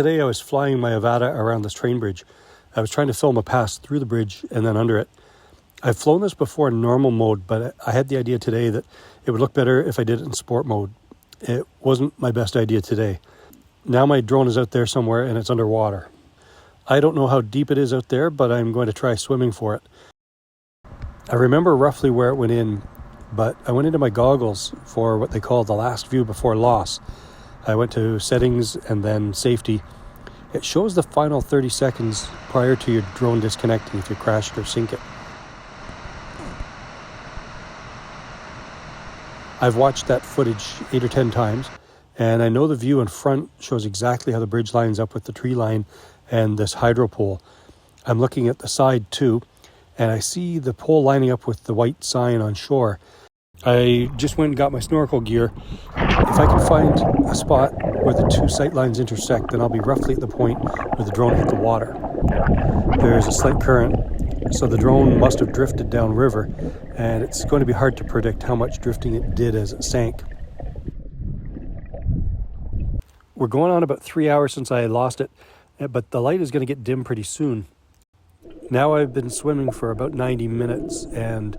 today I was flying my Avata around this train bridge. I was trying to film a pass through the bridge and then under it. I've flown this before in normal mode, but I had the idea today that it would look better if I did it in sport mode. It wasn't my best idea today. Now my drone is out there somewhere and it's underwater. I don't know how deep it is out there, but I'm going to try swimming for it. I remember roughly where it went in, but I went into my goggles for what they call the last view before loss. I went to settings and then safety. It shows the final 30 seconds prior to your drone disconnecting if you crash it or sink it. I've watched that footage 8 or 10 times, and I know the view in front shows exactly how the bridge lines up with the tree line and this hydro pole. I'm looking at the side too, and I see the pole lining up with the white sign on shore. I just went and got my snorkel gear. If I can find a spot where the two sight lines intersect, then I'll be roughly at the point where the drone hit the water. There's a slight current, so the drone must have drifted downriver, and it's going to be hard to predict how much drifting it did as it sank. We're going on about 3 hours since I lost it, but the light is going to get dim pretty soon. Now I've been swimming for about 90 minutes, and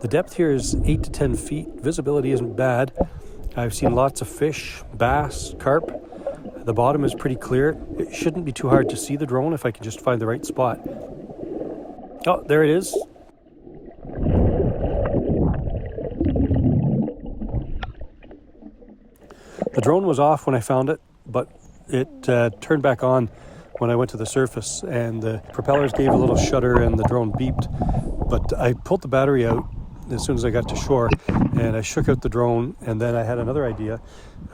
the depth here is 8 to 10 feet. Visibility isn't bad. I've seen lots of fish, bass, carp. The bottom is pretty clear. It shouldn't be too hard to see the drone if I can just find the right spot. Oh, there it is. The drone was off when I found it, but it turned back on when I went to the surface, and the propellers gave a little shudder and the drone beeped. But I pulled the battery out as soon as I got to shore, and I shook out the drone, and then I had another idea.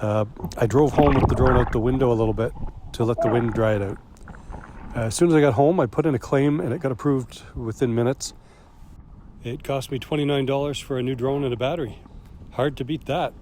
I drove home with the drone out the window a little bit to let the wind dry it out. As soon as I got home, I put in a claim, and it got approved within minutes. It cost me $29 for a new drone and a battery. Hard to beat that.